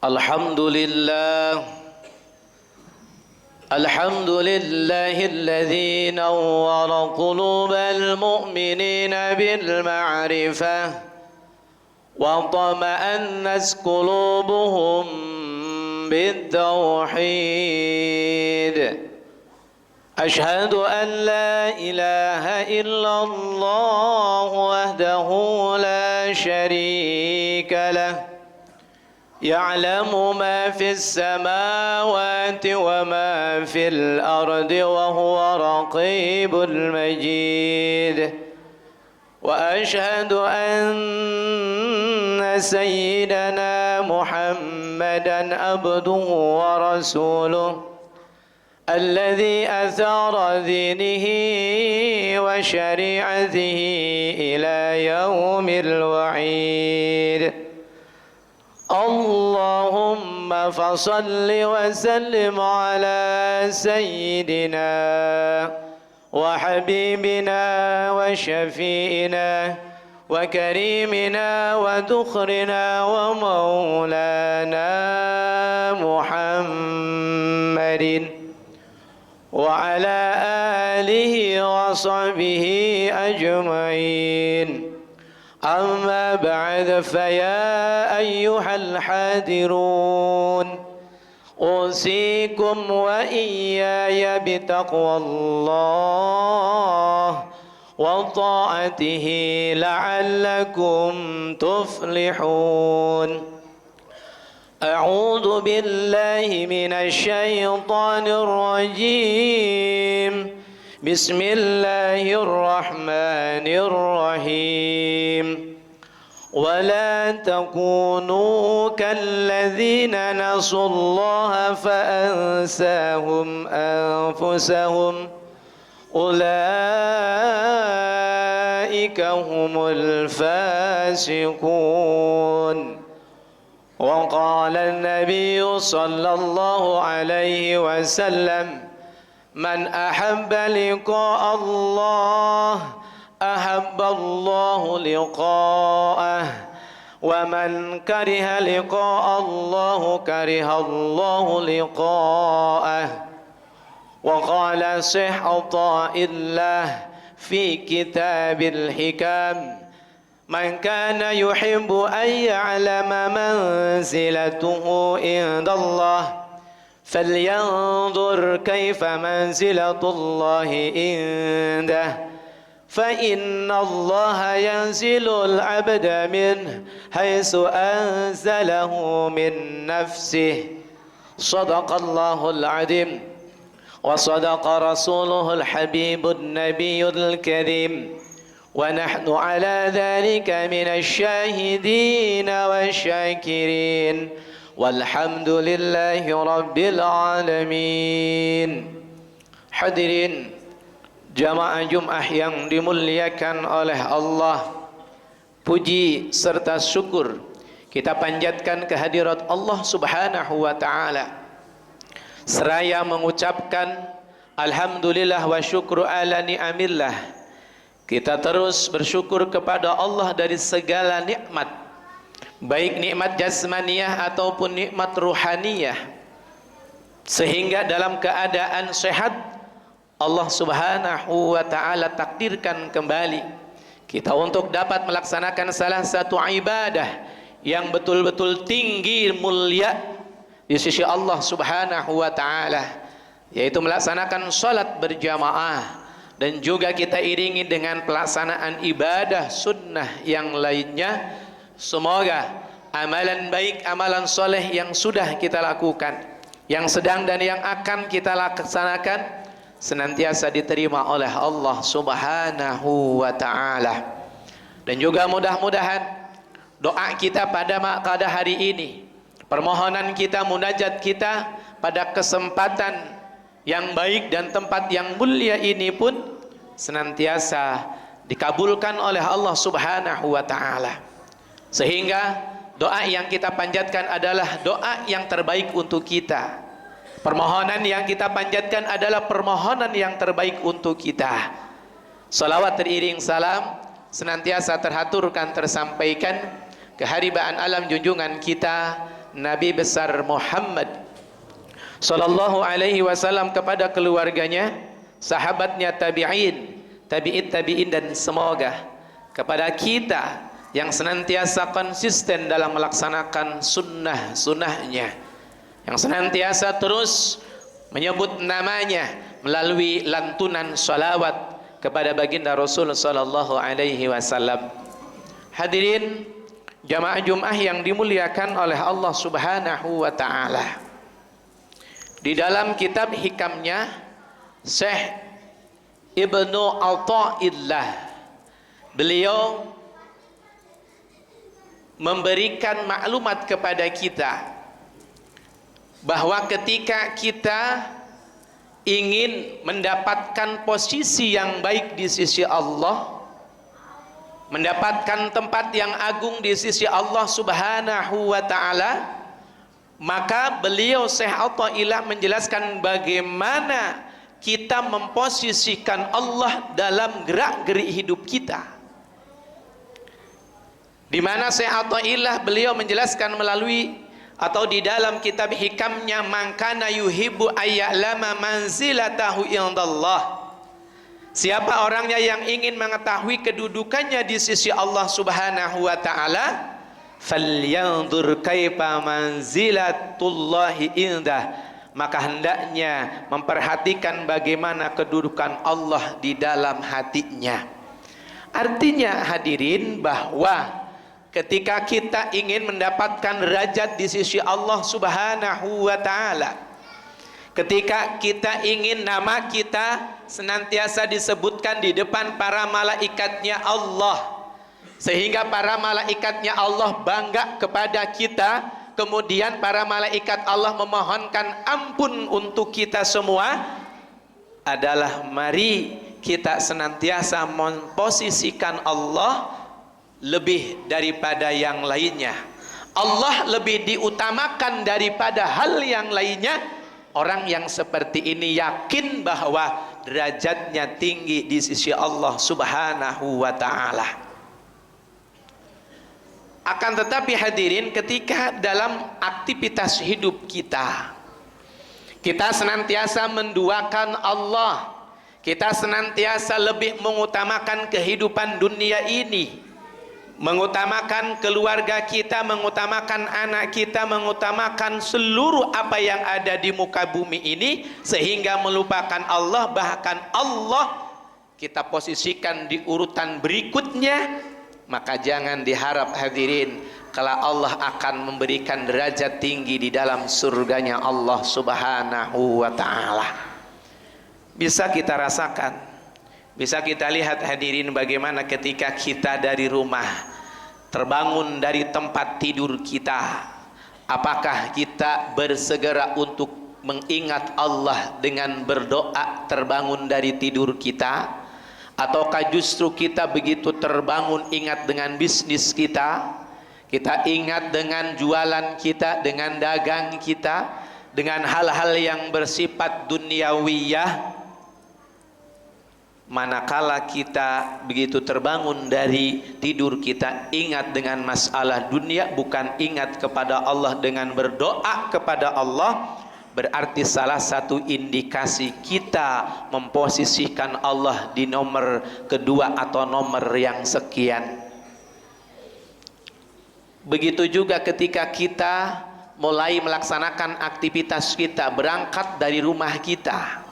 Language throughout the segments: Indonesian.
الحمد لله الحمد لله الذي نور قلوب المؤمنين بالمعرفة واطمأنت قلوبهم بالتوحيد. أشهد أن لا إله إلا الله وحده لا شريك له يعلم ما في السماوات وما في الأرض وهو رقيب المجيد. وأشهد أن سيدنا محمدا عبده ورسوله الذي أثار دينه وشريعته إلى يوم الوعيد. اللهم فصل وسلم على سيدنا وحبيبنا وشفينا وكريمنا ودخرنا ومولانا محمد وعلى آله وصحبه أجمعين. أما بعد، فيا أيها الحاضرون أوصيكم وإياي بتقوى الله وطاعته لعلكم تفلحون. أعوذ بالله من الشيطان الرجيم. بسم الله الرحمن الرحيم. ولا تكونوا كالذين نسوا الله فأنساهم أنفسهم أولئك هم الفاسقون. وقال النبي صلى الله عليه وسلم: من أحب لقاء الله أحب الله لقاءه ومن كره لقاء الله كره الله لقاءه. وقال شيخ عطاء الله في كتاب الحكام: من كان يحب أن يعلم منزلته عند الله فلينظر كيف منزلة الله عنده، فإن الله ينزل العبد منه حيث أنزله من نفسه. صدق الله العظيم وصدق رسوله الحبيب النبي الكريم، ونحن على ذلك من الشاهدين والشاكرين، والحمد لله رب العالمين. Hadirin jamaah Jumat yang dimuliakan oleh Allah, puji serta syukur kita panjatkan kehadirat Allah Subhanahu wa taala, seraya mengucapkan alhamdulillah wa syukru ala ni'amillah. Kita terus bersyukur kepada Allah dari segala nikmat, baik nikmat jasmaniyah ataupun nikmat ruhaniyah, sehingga dalam keadaan sehat Allah Subhanahu wa taala takdirkan kembali kita untuk dapat melaksanakan salah satu ibadah yang betul-betul tinggi mulia di sisi Allah Subhanahu wa taala, yaitu melaksanakan salat berjamaah, dan juga kita iringi dengan pelaksanaan ibadah sunnah yang lainnya. Semoga amalan baik, amalan soleh yang sudah kita lakukan, yang sedang dan yang akan kita laksanakan, senantiasa diterima oleh Allah Subhanahu wa ta'ala. Dan juga mudah-mudahan doa kita pada hari ini, permohonan kita, munajat kita pada kesempatan yang baik dan tempat yang mulia ini pun senantiasa dikabulkan oleh Allah Subhanahu wa ta'ala, sehingga doa yang kita panjatkan adalah doa yang terbaik untuk kita. Permohonan yang kita panjatkan adalah permohonan yang terbaik untuk kita. Salawat teriring salam senantiasa terhaturkan, tersampaikan keharibaan alam junjungan kita Nabi besar Muhammad sallallahu alaihi wasallam, kepada keluarganya, sahabatnya, tabi'in dan semoga kepada kita yang senantiasa konsisten dalam melaksanakan sunnahnya, yang senantiasa terus menyebut namanya melalui lantunan salawat kepada baginda Rasul sallallahu alaihi wasallam. Hadirin jamaah Jumat yang dimuliakan oleh Allah Subhanahu wa taala. Di dalam kitab hikamnya Syekh Ibnu Athaillah, beliau memberikan maklumat kepada kita bahwa ketika kita ingin mendapatkan posisi yang baik di sisi Allah, mendapatkan tempat yang agung di sisi Allah Subhanahu wa taala, maka beliau Syekh Athaillah menjelaskan bagaimana kita memposisikan Allah dalam gerak-gerik hidup kita. Di mana Syekh Athaillah beliau menjelaskan melalui atau di dalam kitab hikamnya, mangkana yuhibbu ayya'lama manzilatahu indallah. Siapa orangnya yang ingin mengetahui kedudukannya di sisi Allah Subhanahu wa taala, falyanzur kaifa manzilatullahi indah, maka hendaknya memperhatikan bagaimana kedudukan Allah di dalam hatinya. Artinya hadirin, bahwa ketika kita ingin mendapatkan derajat di sisi Allah Subhanahu wa taala, ketika kita ingin nama kita senantiasa disebutkan di depan para malaikatnya Allah, sehingga para malaikatnya Allah bangga kepada kita, kemudian para malaikat Allah memohonkan ampun untuk kita semua, adalah mari kita senantiasa memposisikan Allah lebih daripada yang lainnya. Allah lebih diutamakan daripada hal yang lainnya. Orang yang seperti ini yakin bahwa derajatnya tinggi di sisi Allah Subhanahu wa ta'ala. Akan tetapi hadirin, ketika dalam aktivitas hidup kita, kita senantiasa menduakan Allah, kita senantiasa lebih mengutamakan kehidupan dunia ini, mengutamakan keluarga kita, mengutamakan anak kita, mengutamakan seluruh apa yang ada di muka bumi ini, sehingga melupakan Allah. Bahkan Allah kita posisikan di urutan berikutnya, maka jangan diharap hadirin kalau Allah akan memberikan derajat tinggi di dalam surganya Allah Subhanahu wa ta'ala. Bisa kita rasakan, bisa kita lihat hadirin, bagaimana ketika kita dari rumah, terbangun dari tempat tidur kita, apakah kita bersegera untuk mengingat Allah dengan berdoa terbangun dari tidur kita? Ataukah justru kita begitu terbangun ingat dengan bisnis kita, kita ingat dengan jualan kita, dengan dagang kita, dengan hal-hal yang bersifat duniawiyah? Manakala kita begitu terbangun dari tidur, kita ingat dengan masalah dunia, bukan ingat kepada Allah dengan berdoa kepada Allah, berarti salah satu indikasi kita memposisikan Allah di nomor kedua atau nomor yang sekian. Begitu juga ketika kita mulai melaksanakan aktivitas kita, berangkat dari rumah kita,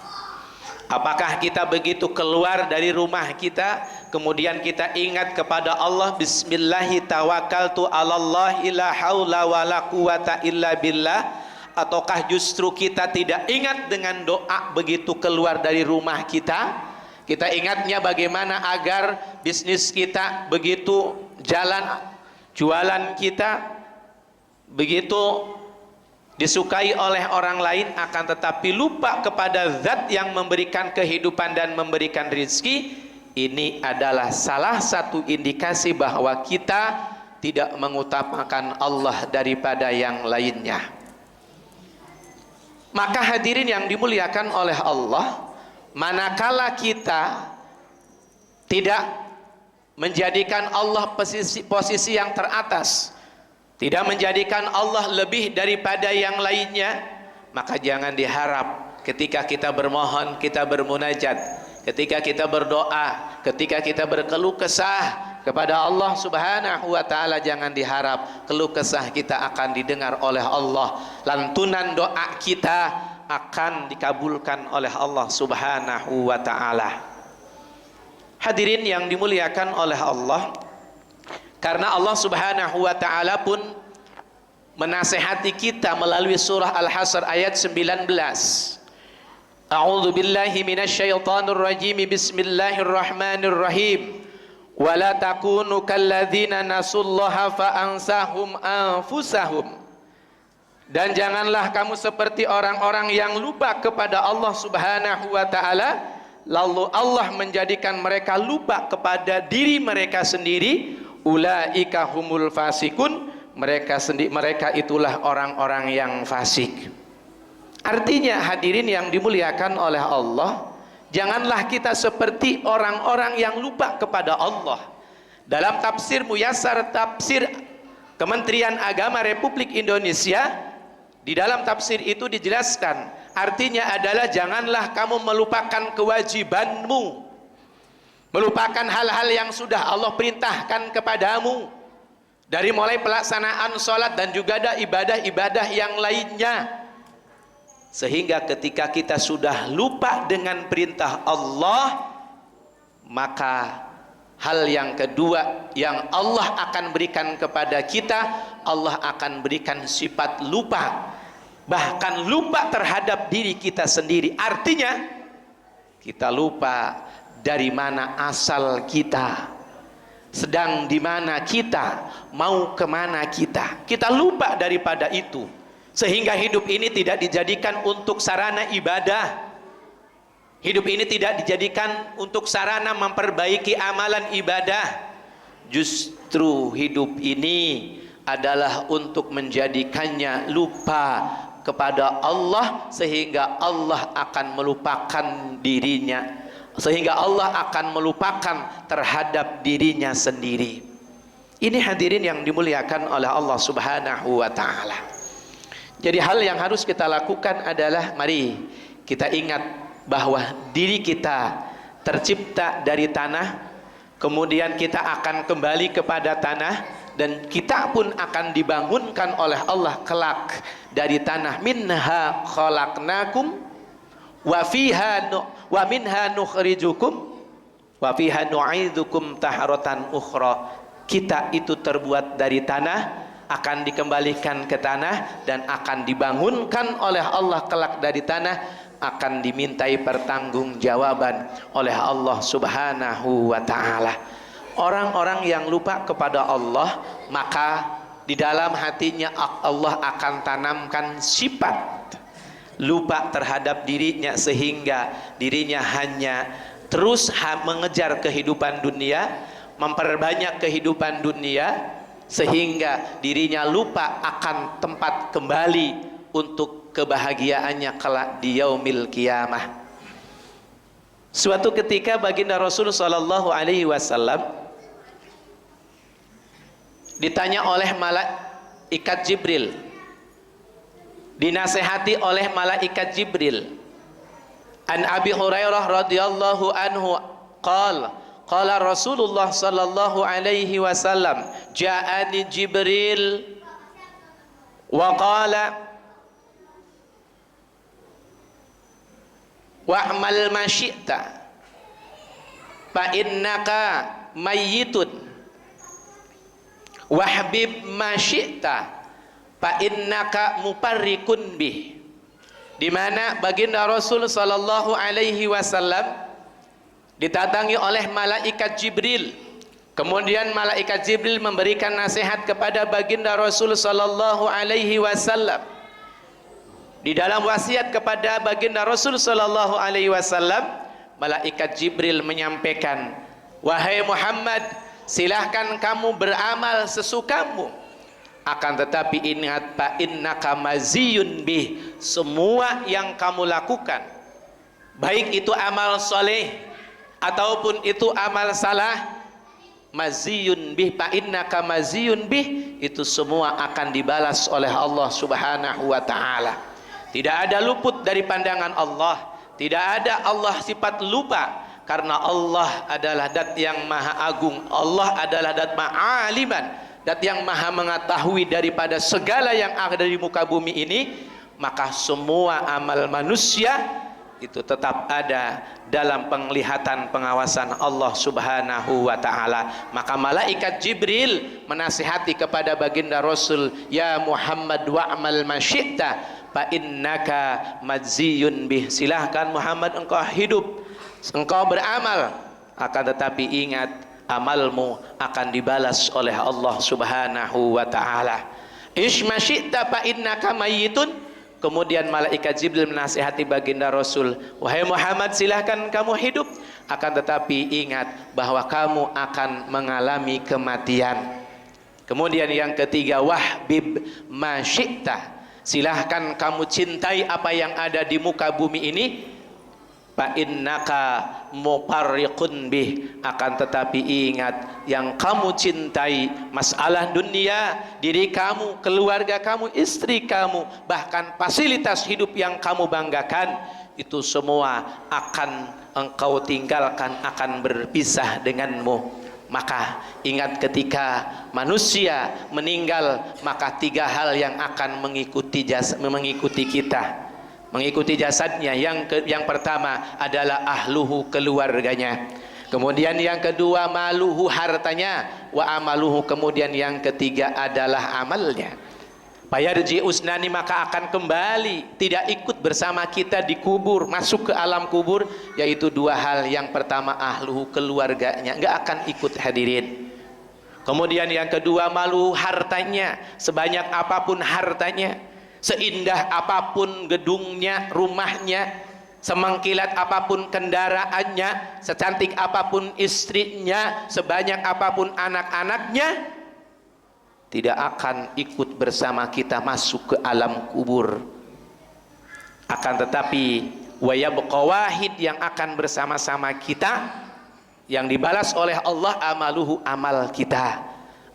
apakah kita begitu keluar dari rumah kita, kemudian kita ingat kepada Allah, bismillahi tawakkaltu 'alallahi la haula wala quwata illa billah? Ataukah justru kita tidak ingat dengan doa begitu keluar dari rumah kita? Kita ingatnya bagaimana agar bisnis kita begitu jalan, jualan kita begitu disukai oleh orang lain, akan tetapi lupa kepada zat yang memberikan kehidupan dan memberikan rizki. Ini adalah salah satu indikasi bahwa kita tidak mengutamakan Allah daripada yang lainnya. Maka hadirin yang dimuliakan oleh Allah, manakala kita tidak menjadikan Allah posisi yang teratas, tidak menjadikan Allah lebih daripada yang lainnya, maka jangan diharap ketika kita bermohon, kita bermunajat, ketika kita berdoa, ketika kita berkeluh kesah kepada Allah Subhanahu wa taala, jangan diharap keluh kesah kita akan didengar oleh Allah. Lantunan doa kita akan dikabulkan oleh Allah Subhanahu wa taala. Hadirin yang dimuliakan oleh Allah, karena Allah Subhanahu wa taala pun menasihati kita melalui surah Al-Hasr ayat 19. A'udzu billahi minasyaitonir rajim. Bismillahirrahmanirrahim. Wala takunu kalladzina nasullaha fa ansahum anfusahum. Dan janganlah kamu seperti orang-orang yang lupa kepada Allah Subhanahu wa taala, lalu Allah menjadikan mereka lupa kepada diri mereka sendiri. Ulaika humul fasikun, mereka itulah orang-orang yang fasik. Artinya hadirin yang dimuliakan oleh Allah, janganlah kita seperti orang-orang yang lupa kepada Allah. Dalam tafsir Muyassar tafsir Kementerian Agama Republik Indonesia, di dalam tafsir itu dijelaskan, artinya adalah janganlah kamu melupakan kewajibanmu, melupakan hal-hal yang sudah Allah perintahkan kepadamu, dari mulai pelaksanaan sholat dan juga ada ibadah-ibadah yang lainnya. Sehingga ketika kita sudah lupa dengan perintah Allah, maka hal yang kedua yang Allah akan berikan kepada kita, Allah akan berikan sifat lupa, bahkan lupa terhadap diri kita sendiri. Artinya kita lupa dari mana asal kita, sedang di mana kita, mau kemana kita. Kita lupa daripada itu, sehingga hidup ini tidak dijadikan untuk sarana ibadah. Hidup ini tidak dijadikan untuk sarana memperbaiki amalan ibadah. Justru hidup ini adalah untuk menjadikannya lupa kepada Allah, sehingga Allah akan melupakan dirinya, sehingga Allah akan melupakan terhadap dirinya sendiri. Ini hadirin yang dimuliakan oleh Allah Subhanahu wa taala. Jadi hal yang harus kita lakukan adalah, mari kita ingat bahwa diri kita tercipta dari tanah, kemudian kita akan kembali kepada tanah, dan kita pun akan dibangunkan oleh Allah kelak dari tanah. Minha khalaqnakum wa fiha wa minha nukhrijukum wa fiha nu'idukum taharatan ukhra. Kita itu terbuat dari tanah, akan dikembalikan ke tanah, dan akan dibangunkan oleh Allah kelak dari tanah, akan dimintai pertanggungjawaban oleh Allah Subhanahu wa taala. Orang-orang yang lupa kepada Allah, maka di dalam hatinya Allah akan tanamkan sifat lupa terhadap dirinya, sehingga dirinya hanya terus mengejar kehidupan dunia, memperbanyak kehidupan dunia, sehingga dirinya lupa akan tempat kembali untuk kebahagiaannya kelak di yaumil qiyamah. Suatu ketika baginda Rasul sallallahu alaihi wasallam ditanya oleh malaikat Jibril, dinasehati oleh malaikat Jibril. An Abi Hurairah radhiyallahu anhu qala Rasulullah sallallahu alaihi wasallam, ja'ani Jibril wa qala wa'mal ma syi'ta fa innaka mayyitun wahbib ma syi'ta fa innaka muparrikun bih. Di mana baginda Rasul sallallahu alaihi wasallam didatangi oleh malaikat Jibril. Kemudian malaikat Jibril memberikan nasihat kepada baginda Rasul sallallahu alaihi wasallam. Di dalam wasiat kepada baginda Rasul sallallahu alaihi wasallam, malaikat Jibril menyampaikan, wahai Muhammad, silahkan kamu beramal sesukamu, akan tetapi ingat, fa innaka maziyun bih, semua yang kamu lakukan, baik itu amal soleh ataupun itu amal salah, maziyun bih, fa innaka maziyun bih, itu semua akan dibalas oleh Allah Subhanahu wa taala. Tidak ada luput dari pandangan Allah, tidak ada Allah sifat lupa, karena Allah adalah dat yang maha agung, Allah adalah dat ma'aliman, dat yang maha mengetahui daripada segala yang ada di muka bumi ini. Maka semua amal manusia itu tetap ada dalam penglihatan pengawasan Allah Subhanahu wa taala. Maka malaikat Jibril menasihati kepada baginda Rasul, ya Muhammad wa'mal ma syi'ta fa innaka majziyun bih. Silahkan Muhammad, engkau hidup, engkau beramal, akan tetapi ingat amalmu akan dibalas oleh Allah Subhanahu wa taala. Ish ma syi'ta fa innaka mayyitun. Kemudian malaikat Jibril menasihati baginda Rasul, wahai Muhammad, silahkan kamu hidup, akan tetapi ingat bahwa kamu akan mengalami kematian. Kemudian yang ketiga, wahbib ma syi'ta, silahkan kamu cintai apa yang ada di muka bumi ini, fa innaka muparriqun bih, akan tetapi ingat yang kamu cintai, masalah dunia, diri kamu, keluarga kamu, istri kamu, bahkan fasilitas hidup yang kamu banggakan, itu semua akan engkau tinggalkan, akan berpisah denganmu. Maka ingat, ketika manusia meninggal, maka tiga hal yang akan mengikuti kita, mengikuti jasadnya. Yang pertama adalah ahluhu, keluarganya. Kemudian yang kedua maluhu, hartanya. Wa amaluhu, kemudian yang ketiga adalah amalnya. Fayarji usnani, maka akan kembali, tidak ikut bersama kita di kubur, masuk ke alam kubur, yaitu dua hal. Yang pertama ahluhu, keluarganya, nggak akan ikut, hadirin. Kemudian yang kedua maluhu, hartanya. Sebanyak apapun hartanya, seindah apapun gedungnya, rumahnya, semengkilat apapun kendaraannya, secantik apapun istrinya, sebanyak apapun anak-anaknya, tidak akan ikut bersama kita masuk ke alam kubur. Akan tetapi wa yabqa wahid, yang akan bersama-sama kita, yang dibalas oleh Allah, amaluhu, amal kita.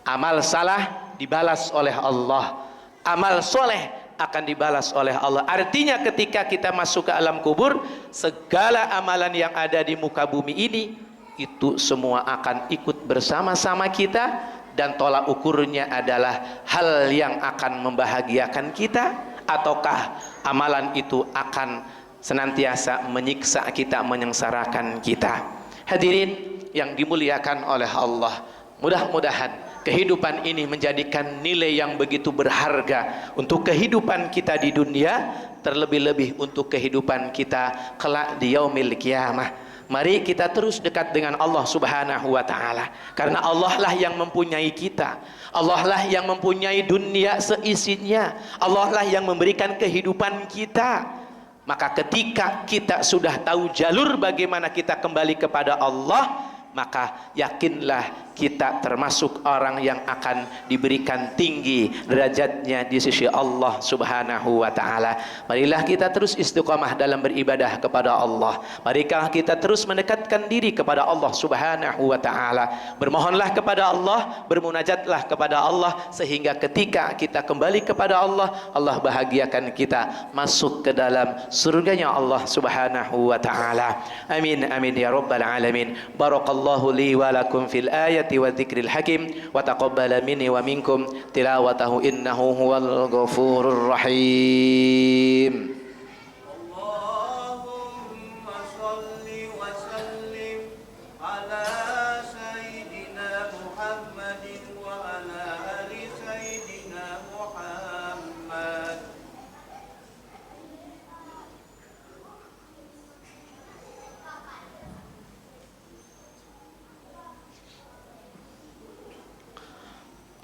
Amal salah dibalas oleh Allah, amal soleh akan dibalas oleh Allah. Artinya ketika kita masuk ke alam kubur, segala amalan yang ada di muka bumi ini, itu semua akan ikut bersama-sama kita, dan tolak ukurnya adalah hal yang akan membahagiakan kita, ataukah amalan itu akan senantiasa menyiksa kita, menyengsarakan kita. Hadirin yang dimuliakan oleh Allah, mudah-mudahan kehidupan ini menjadikan nilai yang begitu berharga untuk kehidupan kita di dunia, terlebih-lebih untuk kehidupan kita kelak di yaumil qiyamah. Mari kita terus dekat dengan Allah Subhanahu wa taala, karena Allah lah yang mempunyai kita, Allah lah yang mempunyai dunia seisinya, Allah lah yang memberikan kehidupan kita. Maka ketika kita sudah tahu jalur bagaimana kita kembali kepada Allah, maka yakinlah kita termasuk orang yang akan diberikan tinggi derajatnya di sisi Allah Subhanahu wa taala. Marilah kita terus istiqamah dalam beribadah kepada Allah. Marilah kita terus mendekatkan diri kepada Allah Subhanahu wa taala. Bermohonlah kepada Allah, bermunajatlah kepada Allah, sehingga ketika kita kembali kepada Allah, Allah bahagiakan kita masuk ke dalam surganya Allah Subhanahu wa taala. Amin amin ya rabbal alamin. Barakallahu li wa lakum fil ayati wa dzikril hakim, wa taqabbala minni wa minkum tilawatahu innahu huwal ghafurur rahim. Allahumma shalli wa sallim ala sayyidina Muhammadin wa ala ali sayyidina Muhammad.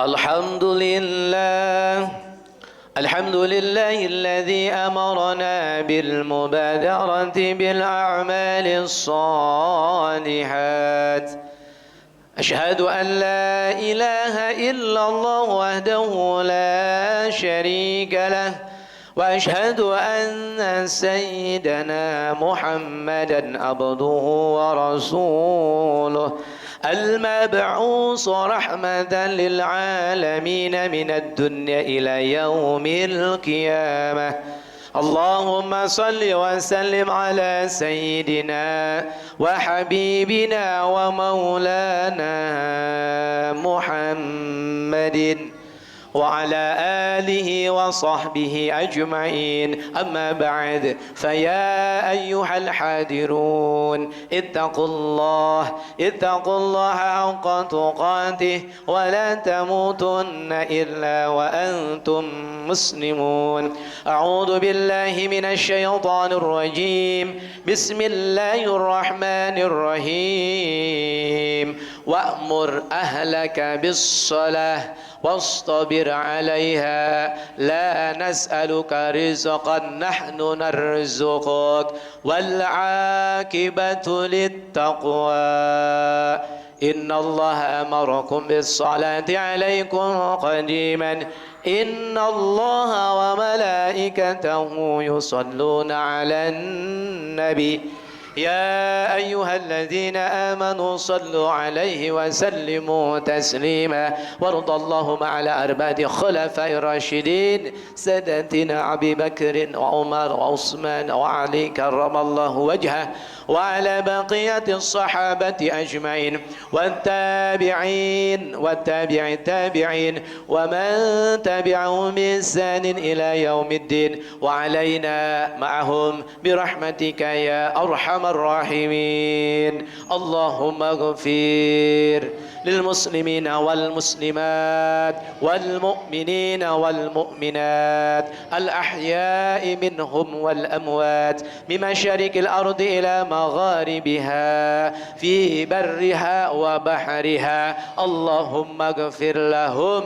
الحمد لله الذي أمرنا بالمبادرة بالأعمال الصالحات. أشهد أن لا إله إلا الله وحده لا شريك له، وأشهد أن سيدنا محمدا عبده ورسوله. المبعوث رحمة للعالمين من الدنيا إلى يوم القيامة. اللهم صل وسلم على سيدنا وحبيبنا ومولانا محمد وعلى آله وصحبه أجمعين. أما بعد، فيا أيها الحاضرون اتقوا الله حق تقاته ولا تموتن إلا وأنتم مسلمون. أعوذ بالله من الشيطان الرجيم. بسم الله الرحمن الرحيم. وأمر أهلك بالصلاة واصطبر عليها لا نسألك رزقا نحن نرزقك والعاقبة للتقوى. إن الله أمركم بالصلاة عليكم قديما إن الله وملائكته يصلون على النبي يا أيها الذين آمنوا صلوا عليه وسلموا تسليما. وارض اللهم على أربعة خلفاء الراشدين سادتنا أبي بكر وعمر وعثمان وعلي كرم الله وجهه وعلى بقية الصحابة أجمعين والتابعين التابعين ومن تبعهم بإحسان إلى يوم الدين وعلينا معهم برحمتك يا أرحم الراحمين. اللهم اغفر للمسلمين والمسلمات والمؤمنين والمؤمنات الأحياء منهم والأموات بمشارق الأرض إلى مغاربها في برها وبحرها. اللهم اغفر لهم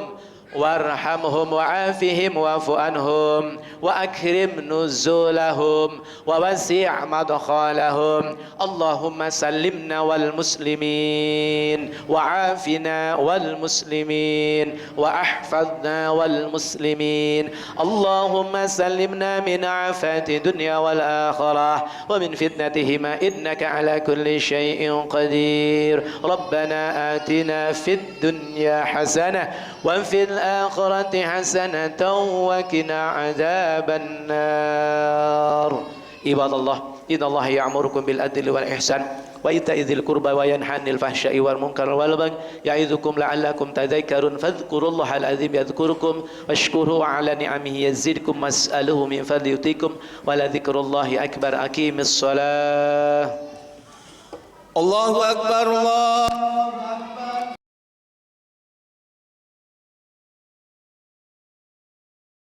وارحمهم وعافهم واعف عنهم وأكرم نزولهم ووسع مدخلهم. اللهم سلمنا والمسلمين وعافنا والمسلمين وأحفظنا والمسلمين. اللهم سلمنا من آفات الدنيا والآخرة ومن فتنتهما إنك على كل شيء قدير. ربنا آتنا في الدنيا حسنة وفي الآخرة حسنة وقنا عذاب النار. عباد الله إن الله يأمركم بالعدل والإحسان وإيتاء ذي القربى وينهى عن الفحشاء والمنكر والبغي يعظكم لعلكم تذكرون. فاذكروا الله العظيم يذكركم واشكروه على نعمه يزدكم واسألوه من فضله يؤتكم ولذكر الله أكبر. أقيموا الصلاة. الله أكبر الله